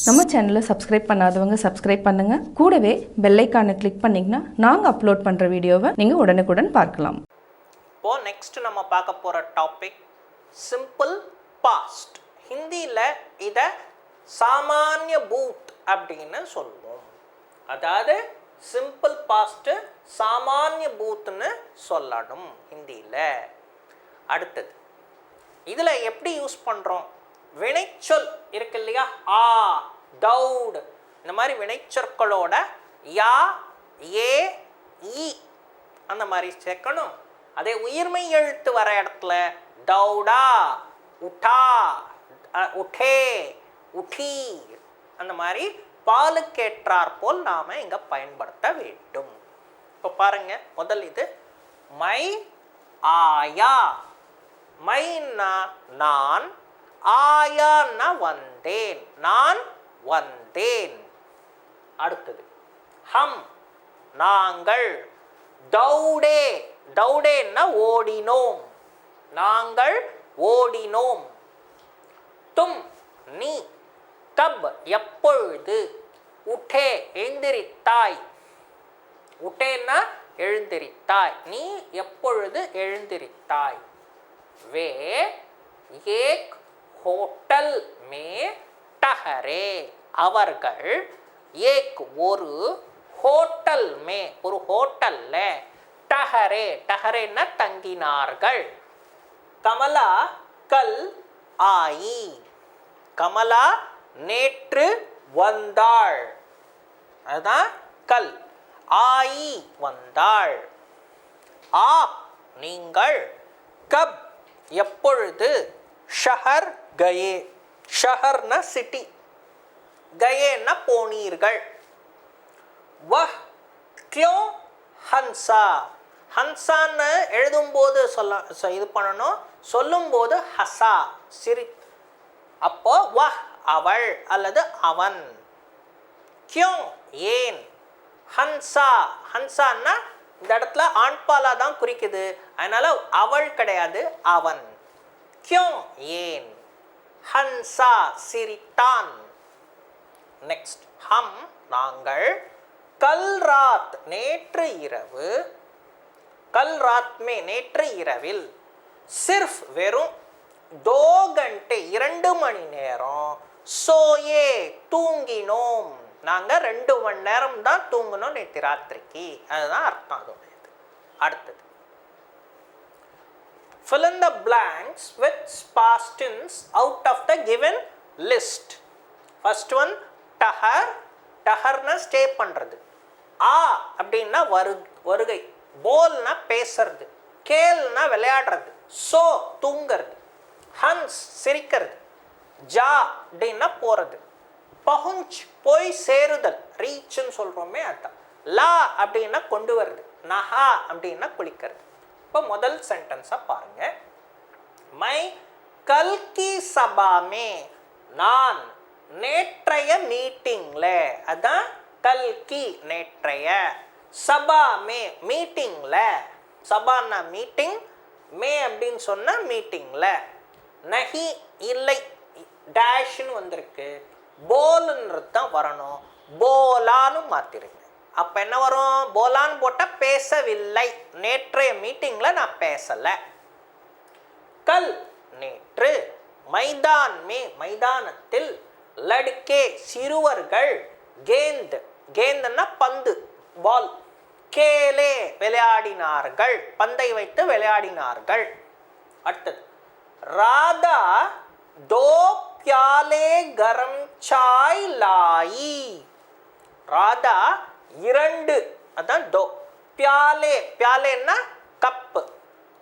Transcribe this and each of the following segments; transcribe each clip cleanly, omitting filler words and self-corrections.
நம்ம சேனலை சப்ஸ்கிரைப் பண்ணாதவங்க சப்ஸ்கிரைப் பண்ணுங்க. கூடவே பெல் ஐகானை கிளிக் பண்ணீங்கன்னா நாங்க அப்லோட் பண்ற வீடியோவை நீங்க உடனுக்குடன் பார்க்கலாம். இப்போ நெக்ஸ்ட் நம்ம பார்க்க போற டாபிக் சிம்பிள் பாஸ்ட். ஹிந்தியில இத சாமானிய பூத் அப்படின்னு சொல்லுவோம். அதாவது சிம்பிள் பாஸ்ட் சாமானிய பூத்னு சொல்லணும் ஹிந்தியில. அடுத்தது இதுல எப்படி யூஸ் பண்றோம்? வினைச்சொல் இருக்கு இல்லையா, ஆ, தௌட், இந்த மாதிரி வினைச்சொற்களோட யா, ஏ, இ அந்த மாதிரி சேர்க்கணும். அதே உயிர்மை எழுத்து வர இடத்துல தௌடா, உட்டா, உட்டே, உட்டி அந்த மாதிரி பாலுக்கேற்றார் போல் நாம இங்க பயன்படுத்த வேண்டும். இப்போ பாருங்க, முதல் இது மை, ஆயா. மைன்னா நான், ஆயான்னா வந்தேன், நான் வந்தேன். அடுத்தது ஹம், நாங்கள். தௌடே, தௌடேன்னா ஓடினோம், நாங்கள் ஓடினோம். தும், நீ. கப், எப்பொழுது. உட்டே, எழுந்திரித்தாய். உட்டேன்னா எழுந்திரித்தாய், நீ எப்பொழுது எழுந்திரித்தாய். வே ஏக் ஹோட்டல் மே டஹரே, அவர்கள் ஏக் ஒரு, ஹோட்டல் மே ஒரு ஹோட்டல்ல, டஹரே டஹரேன்னா தங்கினார்கள். கமலா கல் ஆயி, கமலா நேற்று வந்தாள், அதுதான் கல். ஆயி வந்தாள். ஆப், நீங்கள். கப், எப்பொழுது. ஷஹர் கயே, ஷஹர்னா சிட்டி, கயேன்னா போனீர்கள். வஹ் க்யோ ஹன்சா, ஹன்சான்னு எழுதும்போது இது பண்ணணும், சொல்லும்போது ஹசா சிரி. அப்போ வஹ் அவள் அல்லது அவன். கியோ ஏன். ஹன்சா, ஹன்சான்னா இந்த இடத்துல ஆண்பாலா தான் குறிக்குது, அதனால அவள் கிடையாது, அவன். கியோ ஏன். ஹன்சா சிரித்தான். நெக்ஸ்ட் ஹம், நாங்கள். கல் ராத், நேற்று இரவு. கல் ராத் மே, நேற்று இரவில். சிர்ஃப், வெறும். தோ கண்டே, 2 மணி நேரம். சோயே, தூங்கினோம், நாங்க 2 மணி நேரம் தான் தூங்கணும் நேற்று ராத்திரிக்கு, அதுதான் அர்த்தம் அதோடையது. அடுத்தது fill in the blanks with past tense out of the given list. First one tahar, taharna stay பண்றது. ஆ அப்படின்னா வருகை. போல்னா பேசுறது. கேல்னா விளையாடுறது. சோ தூங்கிறது. ஹன்ஸ் சிரிக்கிறது. ஜா அப்படின்னா போறது. பஹுஞ்ச் போய் சேருதல், ரீச்னு சொல்றோமே அதான். லா அப்படின்னா கொண்டு வருது. நஹா அப்படின்னா குளிக்கிறது. இப்போ முதல் சென்டென்ஸை பாருங்க. மை கல்கி சபாமே, நான் நேற்றைய மீட்டிங்ல, அதான் கல்கி நேற்றைய. சபாமே மீட்டிங்ல, சபான்னா மீட்டிங், மே அப்படின்னு சொன்னா மீட்டிங்ல. நஹி இல்லை, டேஷ்னு வந்திருக்கு, போலுன்றது தான் வரணும், போலான்னு மாத்திருங்க. அப்ப என்ன வரும்? போலான்னு போட்டா பேசவில்லை, நேற்றைய மீட்டிங்ல நான் பேசல. கல் நேற்று. மைதான் மே, மைதானத்தில். லடுக்கே சிறுவர்கள். கேந்த், கேந்த்னா பந்து, பால். கேலே விளையாடினார்கள், பந்தை வைத்து விளையாடினார்கள். அடுத்தது ராதா தோ प्याले गरम चाय लाई. ராதா 2, அதான் தோ. प्याले, प्यालेன்னா கப்.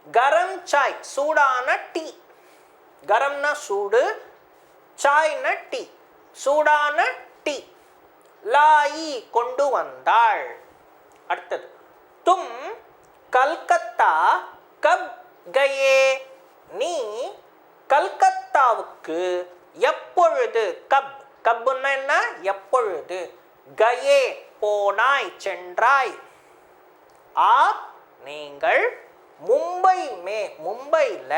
கரம் சாய், சூடான டீ. கரம்னா சூடு, சாய்னா டீ, சூடான டீ. லாயி கொண்டு வந்தாள். அடுத்தது தும் கல்கத்தா கப் கயே, நீ கல்கத்தாவுக்கு எப்பொழுது. கப், கப்புன்னா என்ன? எப்பொழுது. கயே போனாய், சென்றாய். ஆப் நீங்கள். மும்பை மே, மும்பையில்.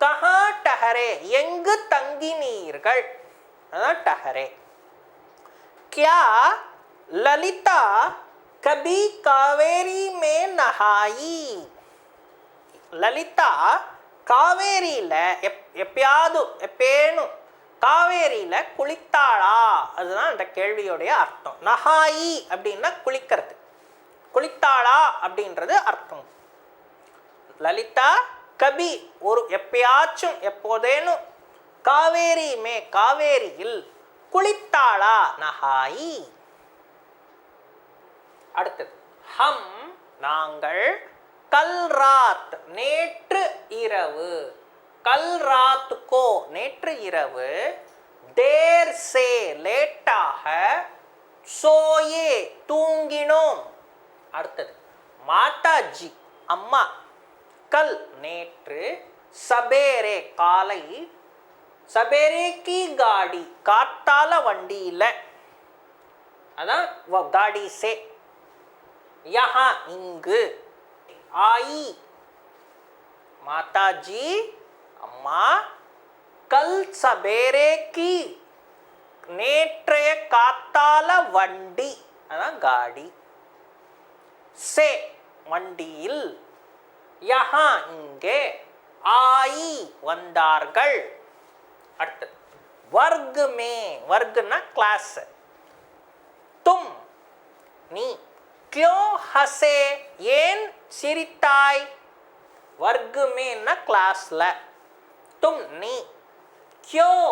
கஹா டஹரே எங்கு தங்கினீர்கள், அதான் டஹரே. क्या ललिता कभी कावेरी में नहाई? லலிதா காவேரியில எப்பேனும் காவேரியில குளித்தாளா? அதுதான் அந்த கேள்வியோடைய அர்த்தம். நஹாயி அப்படின்னா குளிக்கிறது, குளித்தாளா அப்படின்றது அர்த்தம். லலிதா கபி ஒரு எப்பயாச்சும் எப்போதேனும் காவேரியில் குளித்தாளா? நஹாயி. அடுத்தது ஹம் நாங்கள் கல் ராத் நேற்று இரவு, கல் ராத் கோ நேற்று இரவு, தேர் சே லேட்டாக, சோயே தூங்கினோம். அடுத்தது மாதாஜி அம்மா, கல் நேற்று, சபேரே காலை, சபேரே கி காடி காத்தால வண்டியில, அதான் காடி சே, யஹா இங்கு, आई माताजी अम्मा कल सबेरे की நேற்றைய காத்தால வண்டி, அதான் காடி, சே வண்டியில், யஹா இங்கே, ஆயி வந்தார்கள். அடுத்தது வர்க் மே, வர்க்னா கிளாஸ், தும் நீ, क्यों हसे ஏன் சிரித்தாய்? वर्ग में ना क्लासல, तुम நீ, क्यों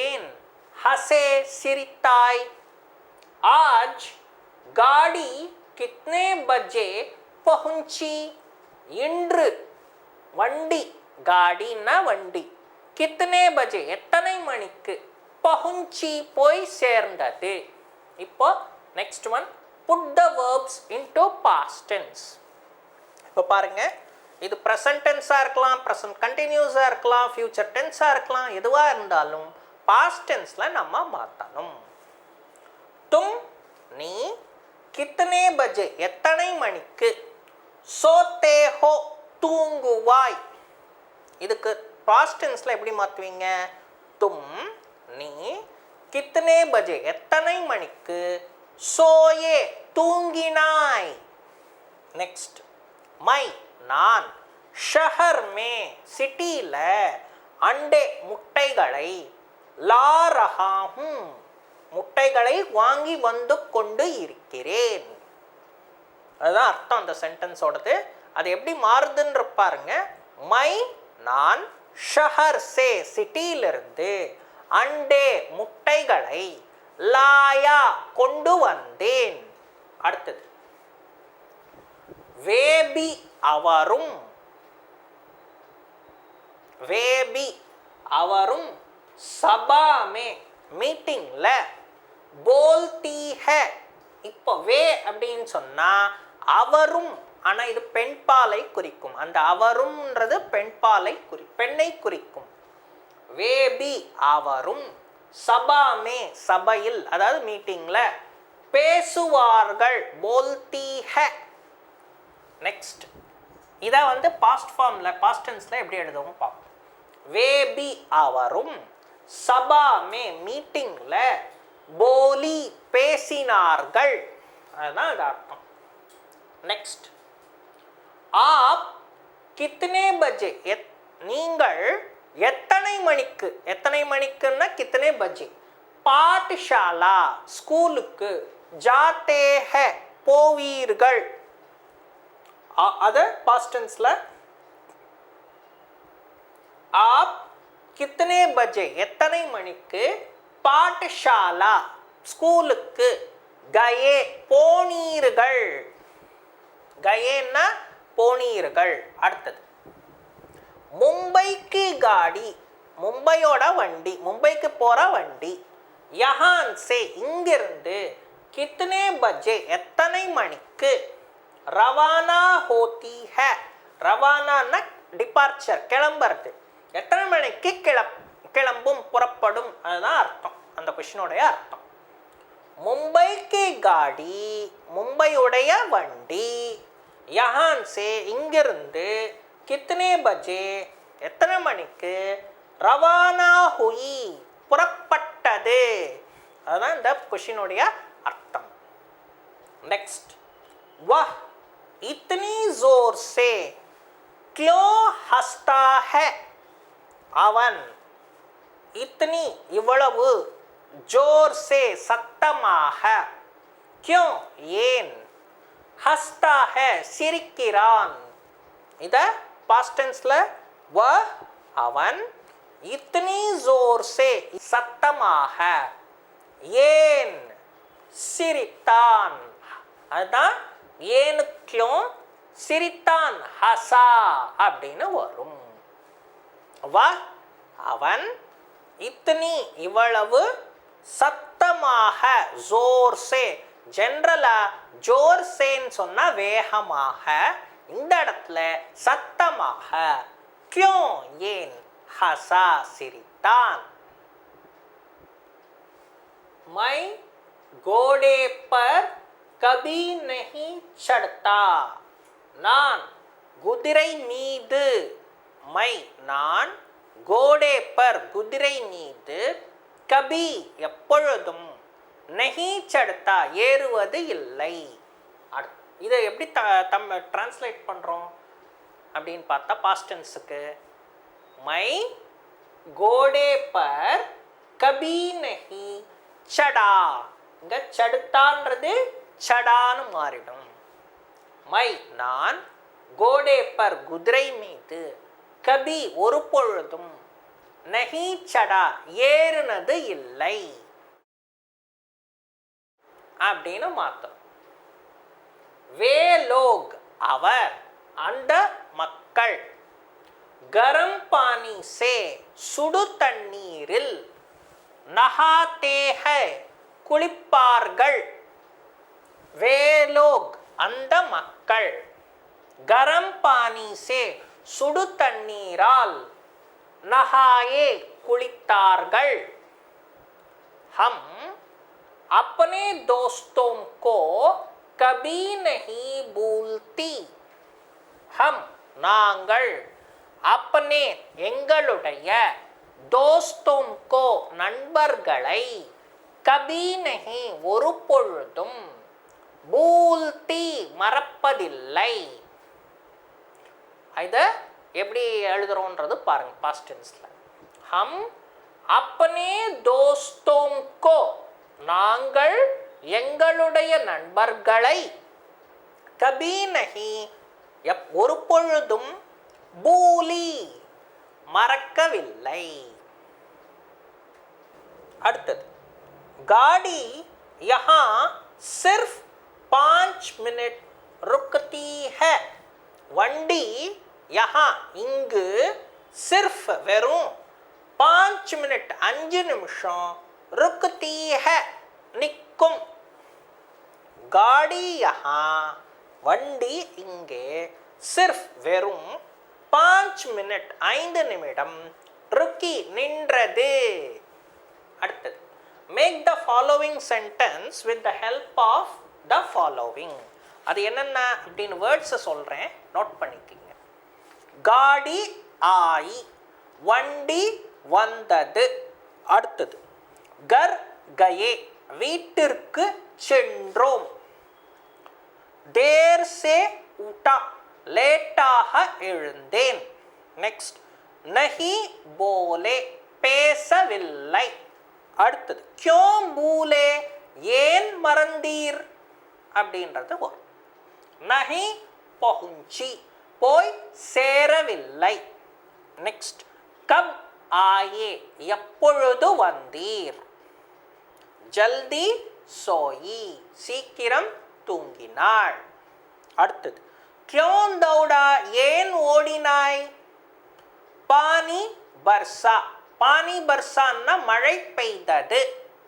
ஏன், हसे சிரித்தாய்? आज गाड़ी कितने बजे पहुंची? இன்று வண்டி, गाड़ीனா வண்டி, कितने बजे எத்தனை மணிக்கு, पहुंची போய் சேர்ந்தது. இப்போ next one, put the verbs into past tense. இப்போ பாருங்க, இது ப்ரெசன்ட் டென்ஸாக இருக்கலாம், ப்ரெசன்ட் கண்டினியூஸாக இருக்கலாம், ஃபியூச்சர் டென்ஸாக இருக்கலாம், எதுவாக இருந்தாலும் பாஸ்ட் டென்ஸில் நம்ம மாற்றணும். தும் நீ, கித்தனே பஜே எத்தனை மணிக்கு, சோத்தே ஹோ தூங்குவாய். இதுக்கு பாஸ்ட் டென்ஸில் எப்படி மாற்றுவீங்க? தும் நீ, கித்தனே பஜே எத்தனை மணிக்கு, சோயே தூங்கினாய். நெக்ஸ்ட் மை நான், ஷஹர் மே சிட்டியில, அண்டே முட்டைகளை, லா ரஹா ஹூம் முட்டைகளை வாங்கி வந்து கொண்டு இருக்கிறேன். அதுதான் அர்த்தம் அந்த சென்டென்ஸோடது. அது எப்படி மாறுதுன்னு பாருங்க. மை நான், ஷஹர் சே சிட்டியிலிருந்து, அண்டே முட்டைகளை, லாயா கொண்டு வந்தேன். அடுத்தது வேபி அவரும், வேபி அவரும், சபாமே மீட்டிங்ல, போல்தி ஹே. இப்போ வே அப்படின்னு சொன்னா அவரும், ஆனா இது பெண்பாலை குறிக்கும். அந்த அவரும்ன்றது பெண்பாலை பெண்ணை குறிக்கும். வேபி அவரும், சபாமே சபையில், அதாவது மீட்டிங்ல, பேசுவார்கள், போல்தி ஹே. நெக்ஸ்ட் இதை வந்து பாஸ்ட் ஃபார்ம்ல, பாஸ்ட் டென்ஸ்ல எப்படி எழுதுவோம் பார்ப்போம். வேபி அவரும், சபாமே மீட்டிங்ல, போலி பேசினார்கள், அதுதான் அது அர்த்தம். நெக்ஸ்ட் ஆப் கித்தனே பஜே நீங்கள் எத்தனை மணிக்கு, எத்தனை மணிக்குன்னா கித்தனை பஜே, பாட்ஷாலா ஸ்கூலுக்கு, ஜாத்தே ஹே போவீர்கள். அது பாஸ்ட் டென்ஸ்ல ஆப் கித்தனை பஜே எத்தனை மணிக்கு, பாட்ஷாலா ஸ்கூலுக்கு, கயே போனீர்கள், கயேன்னா போனீர்கள். அடுத்தது மும்பைக்கு காடி, மும்பையோட வண்டி, மும்பைக்கு போற வண்டி, யஹான் சே இங்கிருந்து, கித்தனை பஜே எத்தனை மணிக்கு, ரவானா ஹோத்தி ஹே, ரவானான்னா டிபார்ச்சர் கிளம்புறது, எத்தனை மணிக்கு கிளம்பும் புறப்படும், அதுதான் அர்த்தம் அந்த கொஸ்டினுடைய அர்த்தம். மும்பைக்கு காடி மும்பையுடைய வண்டி, யஹான் சே இங்கிருந்து, கித்தனை பஜே எத்தனை மணிக்கு, ரவானா ஹுயி புறப்பட்டது, அதுதான் இந்த கொஷினுடைய அர்த்தம். நெக்ஸ்ட், वह इतनी जोर से क्यों हंसता है? அவன் இத்தனி இவ்வளவு ஜோர் சே சத்தமாக क्यों ஏன் ஹஸ்தா है சிரிக்கிறான். இத பாஸ்ட் டென்ஸ்ல வ அவன் இத்தனி ஜோர் சே சத்தமாக ஏன் சிரித்தான். அதுதான் ஏனுக்கும் சிரித்தான் ஹசா அப்படின்னு வரும். வ அவன் இத்தனி இவ்வளவு சத்தமாக ஜோர் சே ஜென்ரலா ஜோர் சேன்னு சொன்னா வேகமாக, இந்த இடத்துல சத்தமாக क्यों ஏன் ஹசா சிரித்தான். मैं घोड़े पर कभी नहीं चढ़ता. நான் குதிரை மீது மை நான் கோடே பர் குதிரை மீது கபி எப்பொழுதும் நஹி சடுத்தா ஏறுவது இல்லை. இதை எப்படி டிரான்ஸ்லேட் பண்ணுறோம் அப்படின்னு பார்த்தா பாஸ்ட் டென்ஸுக்கு மை கோடே பர் கபி நஹி சடா, இங்க சடுத்தான்றது சடான்னு மாறிடும். மை நான் கோடே பர் குதிரை மீது கபி ஒரு பொழுதும் நஹி சடா ஏறுனது இல்லை அப்படின்னு மாத்தம். வே லோக் அவர் அந்த மக்கள் கரம் பானி சே சுடு தண்ணீரில் நஹாத்தே ஹை குளிப்பார்கள். வே லோக் அந்த மக்கள் கரம் பானி சே சுடு தண்ணீரால் நஹாயே குளித்தார்கள். हम अपने दोस्तों को कभी नहीं भूलती. हम நாங்கள் अपने எங்களுடைய दोस्तों को நண்பர்களை कभी नहीं ஒரு பொழுதும் भूलती மறப்பதில்லை. இதை எப்படி எழுதுறோன்றது பாருங்க பாஸ்ட் டென்ஸ்ல. हम अपने दोस्तों को நாங்கள் எங்களுடைய நண்பர்களை கபி நஹி ஒரு பொழுதும் பூலி மறக்கவில்லை. அடுத்தது, गाड़ी यहाँ सिर्फ 5 मिनट रुकती है. வண்டி யஹா இங்கு சிர்ஃப் வெறும் 5 மினிட் 5 நிமிஷம் ருக்தி ஹை நிற்கும். காடி யஹா வண்டி இங்கே சிர்ஃப் வெறும் 5 மினிட் 5 நிமிடம் ருக்கி நின்றது. அடுத்தது, make the following sentence with the help of the following. அது என்னென்ன அப்படின்னு வேர்ட்ஸை சொல்கிறேன், நோட் பண்ணிக்கிங்க. காடி ஆயி வண்டி வந்தது. அடுத்தது, கர் கயே வீட்டிற்கு சென்றோம். தேர் சே உட்டா லேட்டாக எழுந்தேன். நெக்ஸ்ட், நஹி போலே பேசவில்லை. அடுத்தது, கியோம் பூலே ஏன் மறந்தீர் அப்படின்றது வரும். நஹி பஹுஞ்சி போய் சேரவில்லை. நெக்ஸ்ட், கப் ஆயே எப்பொழுது வந்தீர். ஜல்தி சோயி சீக்கிரம் தூங்கினாள். அடுத்தது, கியோன் தௌடா ஏன் ஓடினாய். பானி பர்சா பானி பர்சான்னா மழை பெய்தது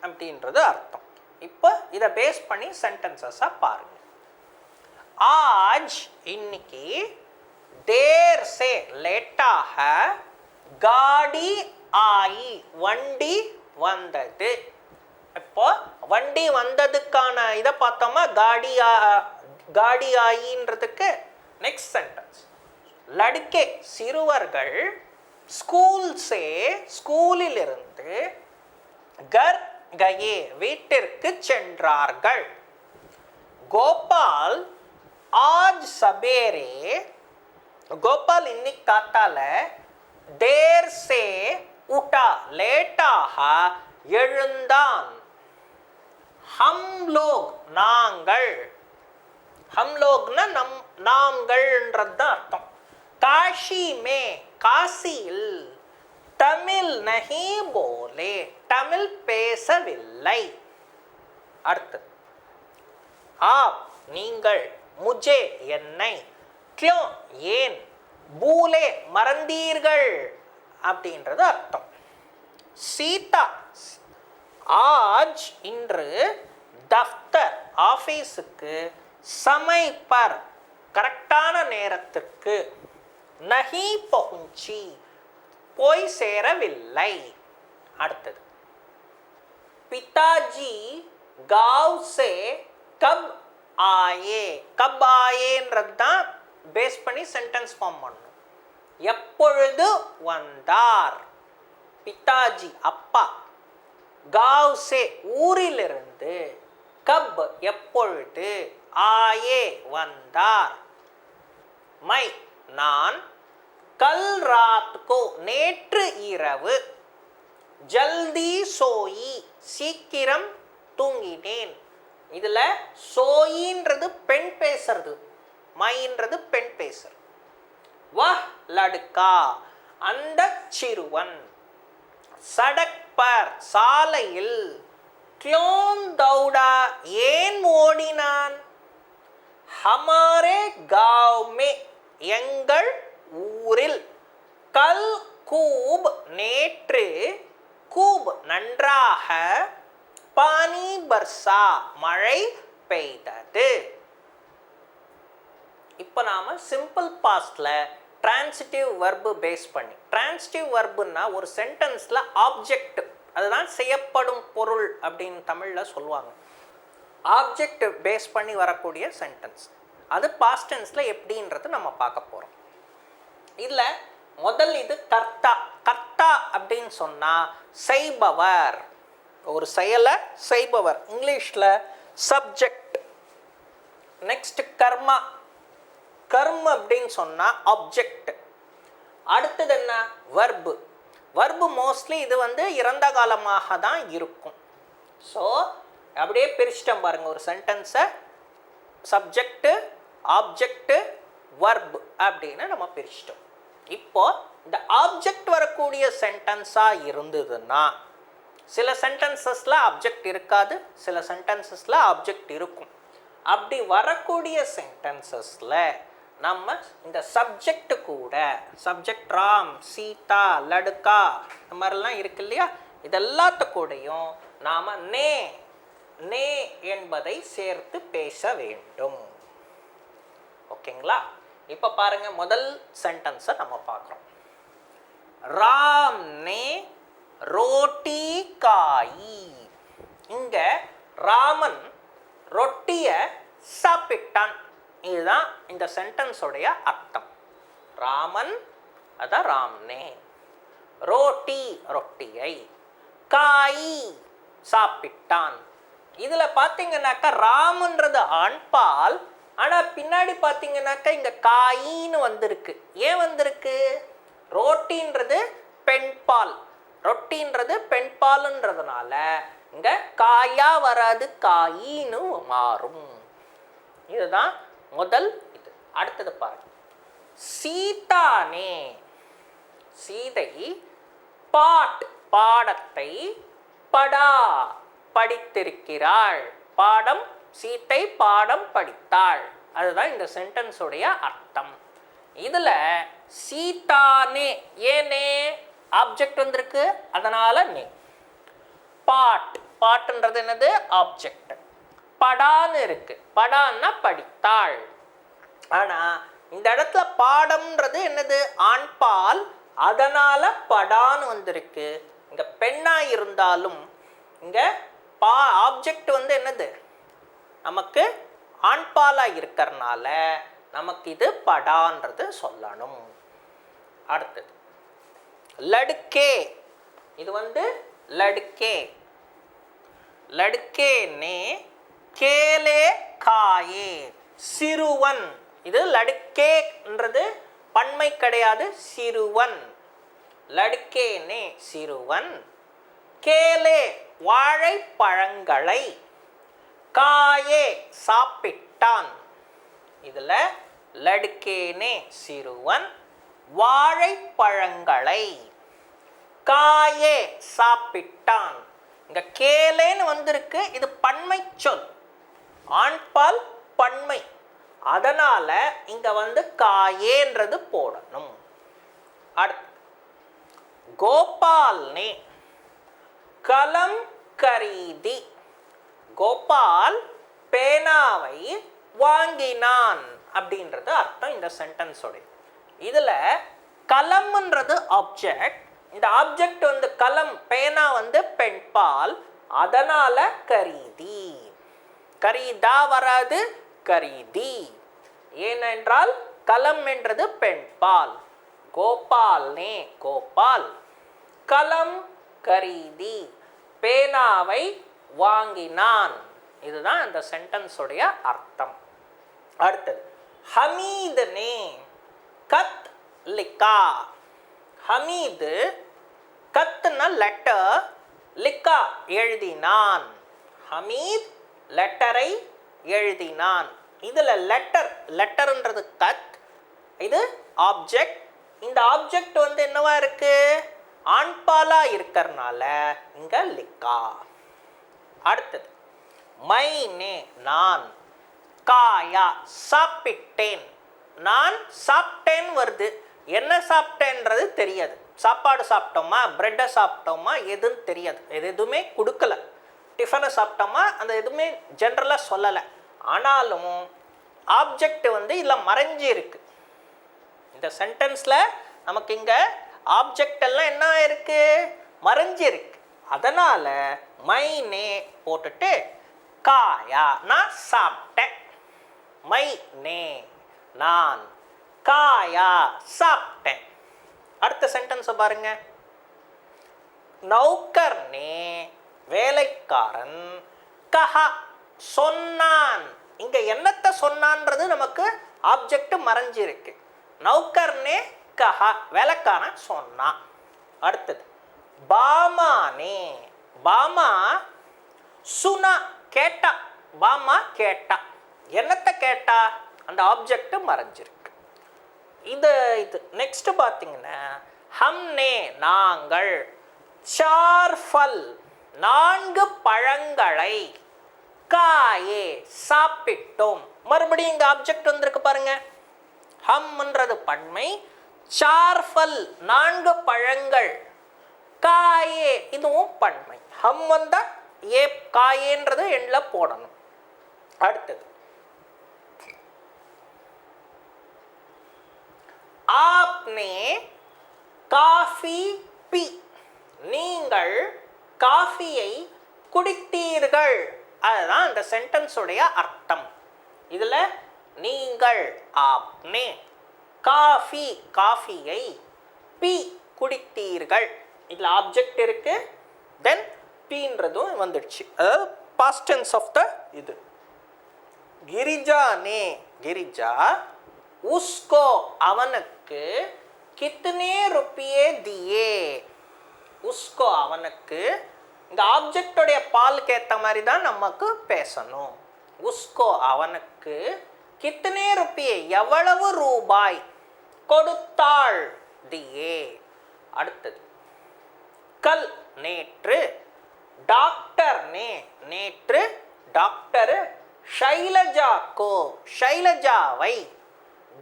அப்படின்றது அர்த்தம். இப்போ இதை பேஸ் பண்ணி சென்டென்சஸாக பாருங்க. आज இன்னைக்கு தேர் சே லேட்டாக காடி ஆயி வண்டி வந்தது. இப்போ வண்டி வந்ததுக்கான இதை பார்த்தோமா, காடி ஆயின்றதுக்கு நெக்ஸ்ட் சென்டென்ஸ், லடுக்கே சிறுவர்கள் ஸ்கூல் சே ஸ்கூலிலிருந்து கர் கயே வீட்டிற்கு சென்றார்கள். கோபால் ஆஜ் சபேரே கோபால் இன்னைக்கு காத்தால தேர் சே உட்டா லேட்டாக எழுந்தான். ஹம் லோக் நாங்கள், ஹம் லோக்னா நாங்கள்ன்றது தான் அர்த்தம். காஷி மே காசியில் தமிழ் நஹி போலே தமிழ் பேசவில்லை. அடுத்தது ஆப் நீங்கள், முஜே என்னை, கியோ ஏன், பூலே மறந்தீர்கள் அப்படின்றது அர்த்தம். சீதா ஆஜ் இன்று தஃப்தர் ஆஃபீஸுக்கு சமை பர் கரெக்டான நேரத்திற்கு, நஹி பहुंची போய் சேரவில்லை. அடுத்தது பிதாஜி गांव से कब आए. கப் ஆயேன்றது தான் பேஸ் பண்ணி சென்டென்ஸ் ஃபார்ம் பண்ணணும். எப்பொழுது வந்தார். பிதாஜி அப்பா, गांव से ஊரிலிருந்து, கப் எப்பொழுது, ஆயே வந்தார். மை நான், கல் ராத் கோ நேற்று இரவு, ஜல்தி சோயி சீக்கிரம் தூங்கினேன். இதுல சோயின்றது பெண் பேசுறது, மைன்றது பெண் பேசுறது. வஹ் லடுக்கா அந்த சிறுவன், சடக் பர் சாலையில், கியோம் தௌடா ஏன் ஓடினான், ஹமாரே காவ் மே எங்கள் ஊரில், கல் கூப் நேற்று, கூப் நன்றாக, பானி பர்சா மழை பெய்தது. இப்போ நாம சிம்பிள் பாஸ்ட்ல டிரான்சிட்டிவ் வர்பு பேஸ் பண்ணி, டிரான்சிட்டிவ் வர்புன்னா ஒரு சென்டென்ஸ்ல ஆப்ஜெக்ட், அதுதான் செய்யப்படும் பொருள் அப்படின்னு தமிழ்ல சொல்லுவாங்க. ஆப்ஜெக்ட் பேஸ் பண்ணி வரக்கூடிய சென்டென்ஸ், அது பாஸ்ட் டென்ஸ்ல எப்படின்றது நம்ம பார்க்க போறோம். இதுல முதல் இது கர்த்தா. கர்த்தா அப்படின்னு சொன்னா செய்பவர், ஒரு செயலை செய்பவர், இங்கிலீஷ்ல சப்ஜெக்ட். நெக்ஸ்ட் கர்மா, கர்ம அப்படின்னு சொன்னா ஆப்ஜெக்ட். அடுத்தது என்ன, வர்பு. வர்பு மோஸ்ட்லி இது வந்து இறந்த காலமாக தான் இருக்கும். ஸோ அப்படியே பிரிச்சிட்டோம் பாருங்க ஒரு சென்டென்ஸை, சப்ஜெக்ட், ஆப்ஜெக்ட், வர்பு அப்படின்னு நம்ம பிரிச்சிட்டோம். இப்போ இந்த ஆப்ஜெக்ட் வரக்கூடிய சென்டென்ஸாக இருந்ததுன்னா, சில சென்டென்சஸில் ஆப்ஜெக்ட் இருக்காது, சில சென்டென்சஸில் ஆப்ஜெக்ட் இருக்கும். அப்படி வரக்கூடிய சென்டென்சஸில் நம்ம இந்த சப்ஜெக்ட் கூட, சப்ஜெக்ட் ராம், சீதா, லடுக்கா, இந்த மாதிரிலாம் இருக்கு இல்லையா, இதெல்லாத்த கூடயும் நாம் நே நே என்பதை சேர்த்து பேச வேண்டும். ஓகேங்களா? இப்போ பாருங்க, முதல் சென்டென்ஸை நம்ம பார்க்குறோம். ராம் நே ரோட்டி காயி. இங்க ராமன் ரொட்டியை சாப்பிட்டான். இதுதான் இந்த சென்டென்ஸோடைய அர்த்தம். ராமன், அதான் ராம்னே, ரோட்டி ரொட்டியை, காயி சாப்பிட்டான். இதுல பாத்தீங்கன்னாக்கா ராமன்றது ஆண்பால், ஆனா பின்னாடி பாத்தீங்கன்னாக்கா இங்க காயின்னு வந்திருக்கு. ஏன் வந்திருக்கு? ரோட்டின்றது பெண்பால், ரொட்டின்றது பெண்பால்ன்றதுனால இங்க காயா வராது, காயின்னு மாறும். இதுதான் முதல் இது. அடுத்தது பாருங்க, சீதானே, சீதை பாட் பாடத்தை, படா படித்திருக்கிறாள். பாடம், சீதை பாடம் படித்தாள். அதுதான் இந்த சென்டென்ஸோடைய அர்த்தம். இதுல சீதானே, ஏனே ஆப்ஜெக்ட் வந்திருக்கு, அதனால நே. பாட், பாட்டுன்றது என்னது? ஆப்ஜெக்ட். படான்னு இருக்கு, படான்னா படித்தாள். ஆனா இந்த இடத்துல பாடம்ன்றது என்னது? ஆண்பால், அதனால படான்னு வந்திருக்கு. இங்க பெண்ணா இருந்தாலும் இங்க ஆப்ஜெக்ட் வந்து என்னது? நமக்கு ஆண்பாலா இருக்கிறதுனால நமக்கு இது படான்றது சொல்லணும். அடுத்தது லடுக்கே, இது வந்து லடுக்கே, லடுக்கே நே கேலே காயே சிறுவன். இது லடுக்கேன்றது பன்மை கிடையாது, சிறுவன். லடுக்கே நே சிறுவன், கேலே வாழைப்பழங்களை, காயே சாப்பிட்டான். இதுல லடுக்கேனே சிறுவன், வாழைப்பழங்களை, காயே சாப்பிட்டான். இங்க கேலேன்னு வந்திருக்கு, இது பன்மை சொல், ஆண்பால் பன்மை, அதனால இங்க வந்து காயேன்றது போடணும். அடுத்து கோபால் நே கலம் கரீதி, கோபால் பேனாவை வாங்கினான் அப்படின்றது அர்த்தம் இந்த சென்டென்ஸோட. இதுல கலம்ன்றது ஆப்ஜெக்ட், இந்த ஆப்ஜெக்ட் வந்து கலம் பேனா வந்து பெண்பால், அதனால கரீதி. கரீதா வராது, கரீதி. ஏனென்றால் கலம் என்றது பெண்பால். கோபால் நே கோபால் கலம் கரீதி பேனாவை வாங்கினான். இதுதான் இந்த சென்டென்ஸோடைய அர்த்தம். அடுத்தது ஹமீத் நே கத் லிக்கா. ஹமீது கத்னா லெட்டர், லிக்கா எழுதினான். ஹமீத் லெட்டரை எழுதினான். இதுல லெட்டர்ன்றது கத், இது ஆப்ஜெக்ட். இந்த ஆப்ஜெக்ட் வந்து என்னவா இருக்கு, ஆண்பாலா இருக்கிறதுனால இங்க லிக்கா. அடுத்தது மைனே நான், காயா சாப்பிட்டேன். நான் சாப்பிட்டேன் வருது, என்ன சாப்பிட்டேன்றது தெரியாது. சாப்பாடு சாப்பிட்டோமா, பிரெட்டை சாப்பிட்டோமா, எதுன்னு தெரியாது, எதுவுமே கொடுக்கல. டிஃபனை சாப்பிட்டோமா, அந்த எதுவுமே ஜென்ரலாக சொல்லலை. ஆனாலும் ஆப்ஜெக்ட் வந்து இதில் மறைஞ்சி இருக்கு. இந்த சென்டென்ஸில் நமக்கு இங்கே ஆப்ஜெக்ட் எல்லாம் என்ன இருக்கு, மறைஞ்சி இருக்கு. அதனால மைனே போட்டுட்டு காயா நான் சாப்பிட்டேன், மை நே நான், காயா சாப்பிட்டேன். அடுத்த சென்டென்ஸை பாருங்க. நௌக்கர் நே வேலைக்காரன், கஹா சொன்னான். இங்க என்னத்தை சொன்னான்றது நமக்கு ஆப்ஜெக்ட் மறைஞ்சிருக்கு. நௌக்கர்னே கஹா வேலைக்காரன் சொன்னான். அடுத்தது பாமானே, பாமா சுனா கேட்டா, பாமா கேட்டா. என்னத்தை கேட்டா, அந்த ஆப்ஜெக்ட் மறைஞ்சிருக்கு. இது நெக்ஸ்ட் பார்த்தீங்கன்னா ஹம்னே நாங்கள், சார் ஃபல் 4 பழங்களை, காயே சாப்பிட்டோம். மறுபடியும் இங்க ஆப்ஜெக்ட் வந்திருக்கு பாருங்க. ஹம்ன்றது பன்மை, சார் ஃபல் 4 பழங்கள், காயே இதுவும் பன்மை. ஹம் வந்தா ஏ காயேன்றது எண்ல போடணும். அடுத்தது ஆப்னே காஃபி பி, நீங்கள் காஃபியை குடித்தீர்கள். அதுதான் இந்த சென்டென்ஸுடைய அர்த்தம். இதுல நீங்கள் ஆப்னே, காஃபி காஃபியை, பி குடித்தீர்கள். இதுல ஆப்ஜெக்ட் இருக்கு, தென் பீன்றதும் வந்துடுச்சு, அதாவது பாஸ்ட் டென்ஸ் ஆஃப் த இது. கிரிஜா நே கிரிஜா, உஸ்கோ அவனுக்கு, கித்தனே ருப்பியே தியே, உஸ்கோ அவனுக்கு. இந்த ஆப்ஜெக்டோடைய பாலுக்கு ஏற்ற மாதிரி தான் நமக்கு பேசணும். உஸ்கோ அவனுக்கு, கித்தனே ருப்பியே எவ்வளவு ரூபாய் கொடுத்தாள், தியே. அடுத்தது கல் நேற்று, டாக்டர் நே நேற்று டாக்டர், ஷைலஜாக்கோ ஷைலஜாவை,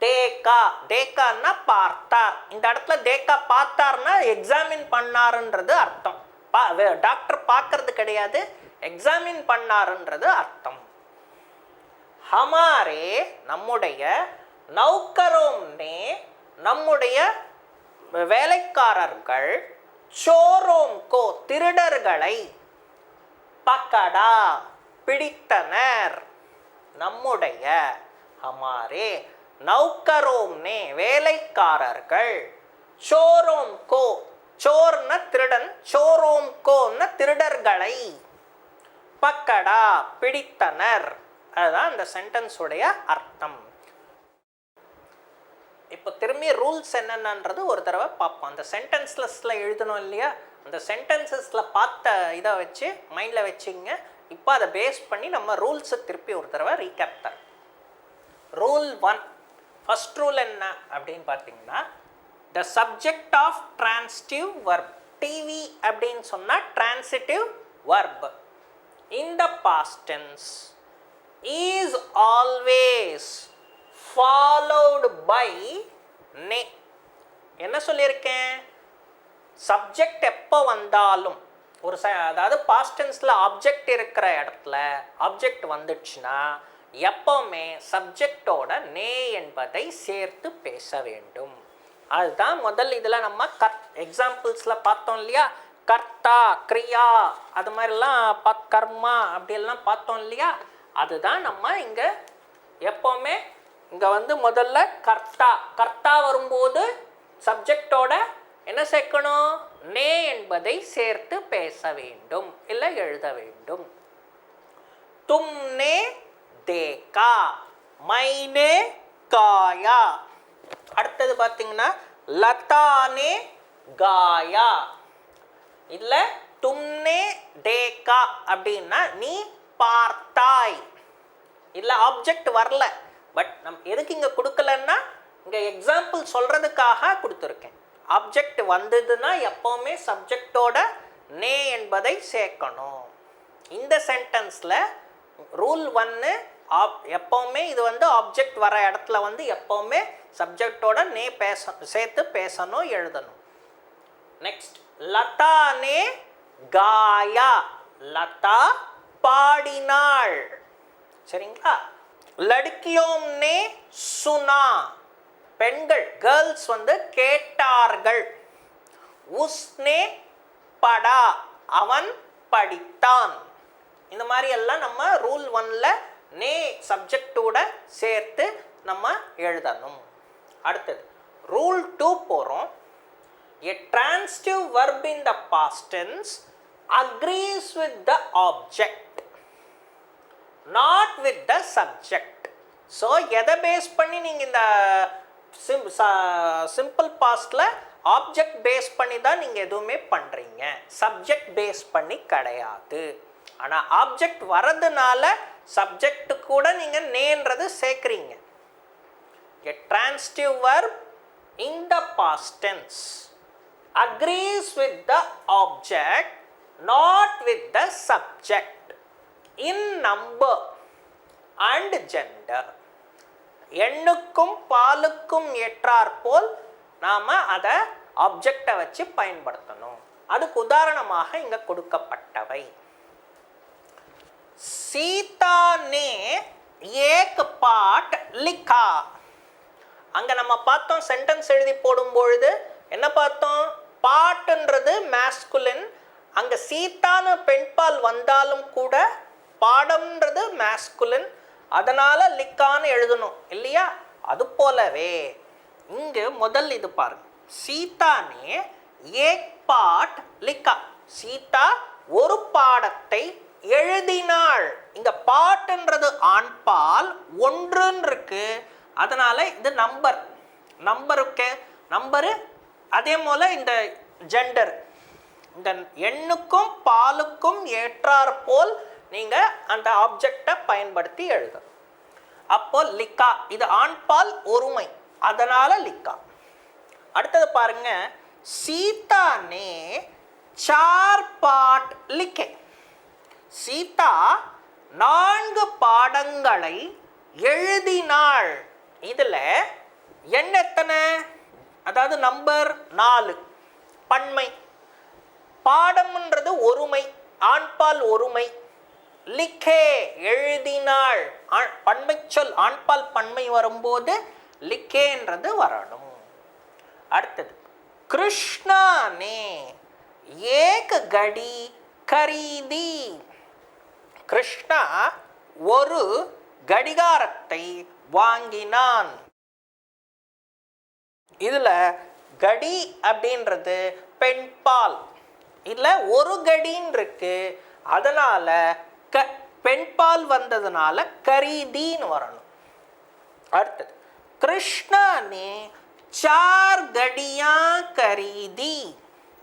தேக்கா தேக்கான்னா பார்த்தார். இந்த இடத்துல தேக்கா பார்த்தார்னா எக்ஸாமின் பண்ணாருன்றது அர்த்தம். டாக்டர் பார்க்கறது கிடையாது, எக்ஸாமின் பண்ணாருன்றது அர்த்தம். ஹமாரே நம்முடைய, நௌக்கரோம் நே நம்முடைய வேலைக்காரர்கள், சோரோம் கோ திருடர்களை, பக்கடா பிடித்தனர். நம்முடைய ஹமாரே நௌக்கரோம் நே வேலைக்காரர்கள், சோரோம் கோ சோர்ன திருடன், சோரோம் கோன்ன திருடர்களை, பக்கடா பிடித்தனர். அதுதான் இந்த சென்டென்ஸுடைய அர்த்தம். இப்போ திரும்பி ரூல்ஸ் என்னென்னன்றது ஒரு தடவை பார்ப்போம். அந்த சென்டென்ஸ்லெஸ்ல எழுதணும் இல்லையா, அந்த சென்டென்சஸில் பார்த்த இதை வச்சு மைண்டில் வச்சுங்க. இப்போ அதை பேஸ் பண்ணி நம்ம ரூல்ஸை திருப்பி ஒரு தடவை ரீகேப் தரோம். ரூல் 1, ஃபர்ஸ்ட் ரூல் என்ன அப்படின்னு பார்த்தீங்கன்னா, the subject of transitive verb. TV அப்படின்னு சொன்னால் transitive verb in the past tense is always followed by ne. என்ன சொல்லியிருக்கேன், சப்ஜெக்ட் எப்போ வந்தாலும் ஒரு அதாவது பாஸ்ட் டென்ஸில் ஆப்ஜெக்ட் இருக்கிற இடத்துல ஆப்ஜெக்ட் வந்துடுச்சுன்னா எப்போவுமே சப்ஜெக்டோட நே என்பதை சேர்த்து பேச வேண்டும். அதுதான் முதல் இதில் நம்ம எக்ஸாம்பிள்ஸில் பார்த்தோம் இல்லையா, கர்த்தா கிரியா அது மாதிரிலாம் கர்மா அப்படியெல்லாம் பார்த்தோம் இல்லையா. அதுதான் நம்ம இங்கே எப்போவுமே இங்கே வந்து முதல்ல கர்த்தா வரும்போது சப்ஜெக்டோட என்ன சேர்க்கணும், நே என்பதை சேர்த்து பேச வேண்டும், இல்லை எழுத வேண்டும். தும்னே தேகா, மைனே காயா. அடுத்தது பார்த்தீங்கன்னா லதானே காயா. இல்லை தும்னே தேகா அப்படின்னா நீ பார்த்தாய். இல்லை ஆப்ஜெக்ட் வரல, பட் எதுக்கு இங்கே கொடுக்கலன்னா இங்கே எக்ஸாம்பிள் சொல்கிறதுக்காக கொடுத்துருக்கேன். ஆப்ஜெக்ட் வந்ததுன்னா எப்போவுமே சப்ஜெக்டோட நே என்பதை சேர்க்கணும். இந்த சென்டென்ஸில் ரூல் 1 எப்போவுமே இது வந்து ஆப்ஜெக்ட் வர இடத்துல வந்து எப்போவுமே சப்ஜெக்டோட நே சேர்த்து பேசணும், எழுதணும். நெக்ஸ்ட் லதானே காயா, லதா பாடினாள். சரிங்களா. லடுக்கியோம் நே சுனா, பெண்கள் கேர்ள்ஸ் வந்து கேட்டார்கள். உஸ்னே படா, அவன் படித்தான். இந்த மாதிரி எல்லாம் நம்ம ரூல் 1ல் நே சப்ஜெக்டோட சேர்த்து நம்ம எழுதணும். அடுத்தது ரூல் 2 போகிறோம். A transitive verb in the past tense agrees with the object, not with the subject. So எதை பேஸ் பண்ணி நீங்கள் இந்த சிம்பிள் பாஸ்டில் ஆப்ஜெக்ட் பேஸ் பண்ணி தான் நீங்கள் எதுவுமே பண்ணுறீங்க, சப்ஜெக்ட் பேஸ் பண்ணி கிடையாது. ஆனால் ஆப்ஜெக்ட் வரதுனால சப்ஜெக்ட் கூட நீங்கள் நேன்றது சேர்க்குறீங்க. A transitive verb in the past tense agrees with the object, not with the subject in number and gender. எண்ணுக்கும் பாலுக்கும் ஏற்றாற்போல் நாம் அதை ஆப்ஜெக்டை வச்சு பயன்படுத்தணும். அதுக்கு உதாரணமாக இங்கே கொடுக்கப்பட்டவை. சீதா நே ஏக் பாட் லிக்கா. அங்கே நம்ம பார்த்தோம் சென்டென்ஸ் எழுதி போடும்பொழுது என்ன பார்த்தோம், பாட்டுன்றது மேஸ்குலின், அங்கே சீதான்னு பெண்பால் வந்தாலும் கூட பாடம்ன்றது மேஸ்குலின், அதனால் லிக்கான்னு எழுதணும் இல்லையா. அது போலவே இங்கு முதல் இது பாருங்க, சீதானே ஏக் பாட் லிக்கா, சீதா ஒரு பாடத்தை எழுதினாள். இங்க பாட்டுன்றது ஆண்பால், ஒன்றுன்னு இருக்கு, அதனால இது நம்பருக்கு நம்பரு. அதே போல இந்த ஜெண்டர், இந்த எண்ணுக்கும் பாலுக்கும் ஏற்றாற்போல் நீங்க அந்த ஆப்ஜெக்டை பயன்படுத்தி எழுதணும். அப்போ லிக்கா, இது ஆண்பால் ஒருமை, அதனால லிக்கா. அடுத்தது பாருங்க, சீதா நே சார் பாட் லிக்கே. சீதா 4 பாடங்களை எழுதினாள். இதுல எண் எத்தனை, அதாவது நம்பர் 4, பன்மை. பாடம்ன்றது ஒருமை, ஆண்பால் ஒருமை. லிக்கே எழுதினாள், பன்மை சொல், ஆண்பால் பன்மை வரும்போது லிக்கேன்றது வரணும். அடுத்தது கிருஷ்ணா நே ஏக் கடி கரீதி. கிருஷ்ணா ஒரு கடிகாரத்தை வாங்கினான். இதுல கடி அப்படின்றது பெண்பால், இல்ல ஒரு கடின்னு இருக்கு, அதனால பெண்பால் வந்ததுனால கரீதின்னு வரணும். அடுத்தது கிருஷ்ணா நே 4 கடியா கரீதி.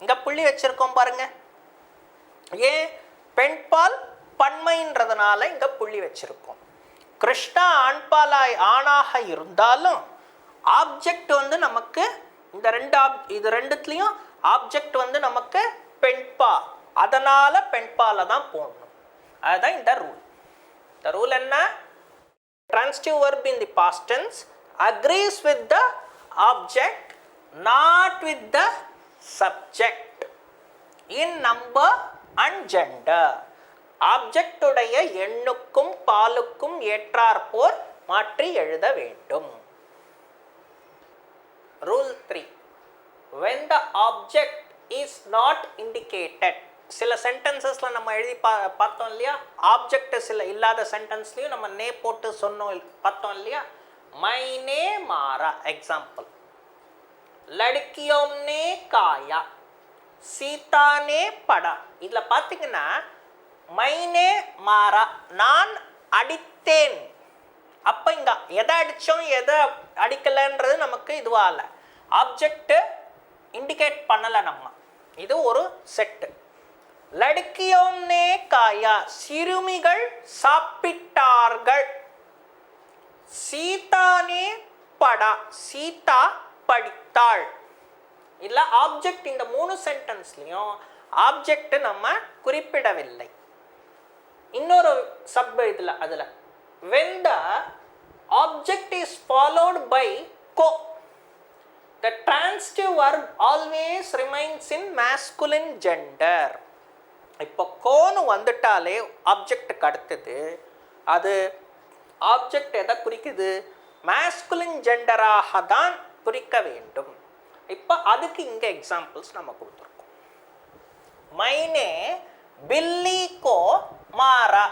இங்க புள்ளி வச்சிருக்கோம் பாருங்க. ஏன்? பெண்பால் பன்மைன்றதுனால இங்க புள்ளி வச்சிருக்கோம். கிருஷ்ணா ஆணாக இருந்தாலும் ஆப்ஜெக்ட் வந்து நமக்கு இது ரெண்டுத்துலயும் ஆப்ஜெக்ட் வந்து நமக்கு பெண்பா, அதனால பெண்பால தான் போடணும். அதுதான் இந்த ரூல். இந்த ரூல் என்ன? transitive verb in the past tense agrees with the object, not with the subject in number and gender. Object உடைய எண்ணுக்கும் பாலுக்கும் ஏற்றாற்போர் மாற்றி எழுத வேண்டும். Rule 3. When the object is not indicated. சில சென்டென்சஸ்ல நம்ம எழுதி பார்த்தோம் இல்லையா, ஆப்ஜெக்ட் சில இல்லாத சென்டென்ஸ்லயும் நம்ம நே போட்டு சொன்னோம் பார்த்தோம் இல்லையா. மைனே மாரா எக்ஸாம்பிள். லடுக்கியோம் நே காயா, சீதா நே படா. இதுல பாத்தீங்கன்னா மைனே மாரா, நான் அடித்தேன். அப்ப இங்க எதை அடிச்சோம் எதை அடிக்கலன்றது நமக்கு இதுவால ஆப்ஜெக்ட் இண்டிகேட் பண்ணல நம்ம. இது ஒரு செட்டு. லடுக்கியோம் நே காயா, சிறுமிகள் சாப்பிட்டார்கள். சீதா நே படா, சீதா படித்தாள். இல்ல ஆப்ஜெக்ட் இந்த 3 சென்டென்ஸ்லயும் ஆப்ஜெக்ட் நம்ம குறிப்பிடவில்லை. இன்னொரு சப் அதுல when the object is followed by co, the transitive verb always remains in masculine gender. இப்போ கோன்னு வந்துட்டாலே ஆப்ஜெக்ட்டுக்கு அடுத்தது அது ஆப்ஜெக்ட் எதை குறிக்குது? மேஸ்குலின் ஜெண்டராக தான் குறிக்க வேண்டும். இப்போ அதுக்கு இங்கே எக்ஸாம்பிள்ஸ் நம்ம கொடுத்துருக்கோம். மைனே பில்லி கோ மாரா,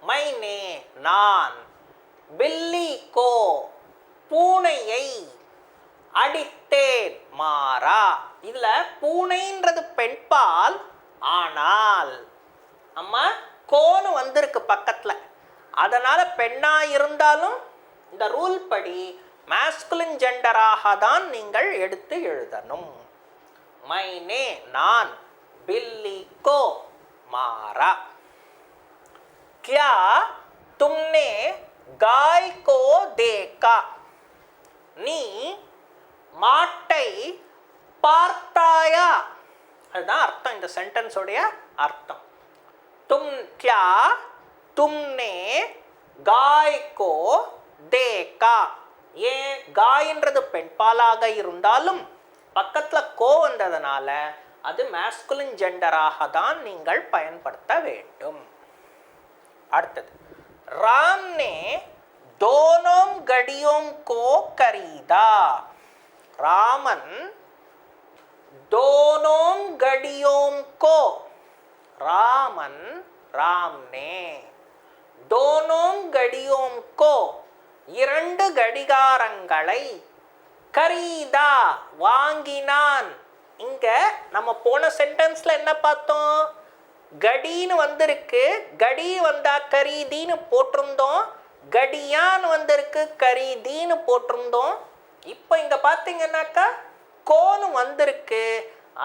மைனே நான், பில்லி கோ பூனையை அடித்தேன், மாறா. இதுல பூனைன்றது பெண்பால், ஆனால் அம்மா கோன்னு வந்திருக்கு பக்கத்துல, அதனால பெண்ணா இருந்தாலும் இந்த ரூல் படி மேஸ்குலின் ஜெண்டராக தான் நீங்கள் எடுத்து எழுதணும். மைனே நான், பில்லி கோ மாரா. क्या तुमने गाय को देखा, நீ மாட்டை பார்த்தாயா. அதுதான் அர்த்தம் இந்த சென்டென்ஸ் உடைய அர்த்தம். तुम क्या तुमने गाय को देखा. ஏன் காய்ன்றது பெண்பாலாக இருந்தாலும் பக்கத்துல கோ வந்ததனால அது மேஸ்குலின் ஜெண்டராக தான் நீங்கள் பயன்படுத்த வேண்டும். அடுத்தது ராம் நே தோனோம் கடியோம் கோ கரீதா. ராமன் தோனோம் கடியோம் கோ, ராமன் ராம் நே தோனோம் கடியோம் கோ 2 கடிகாரங்களை கரீதா வாங்கினான். இங்க நம்ம போன சென்டென்ஸ்ல என்ன பார்த்தோம்? கடின்னு வந்திருக்கு, கடி வந்தா கரீதின்னு போட்டிருந்தோம், கடியான்னு வந்திருக்கு கரீதின்னு போட்டிருந்தோம். இப்போ இங்க பார்த்தீங்கன்னாக்கா கோன்னு வந்திருக்கு,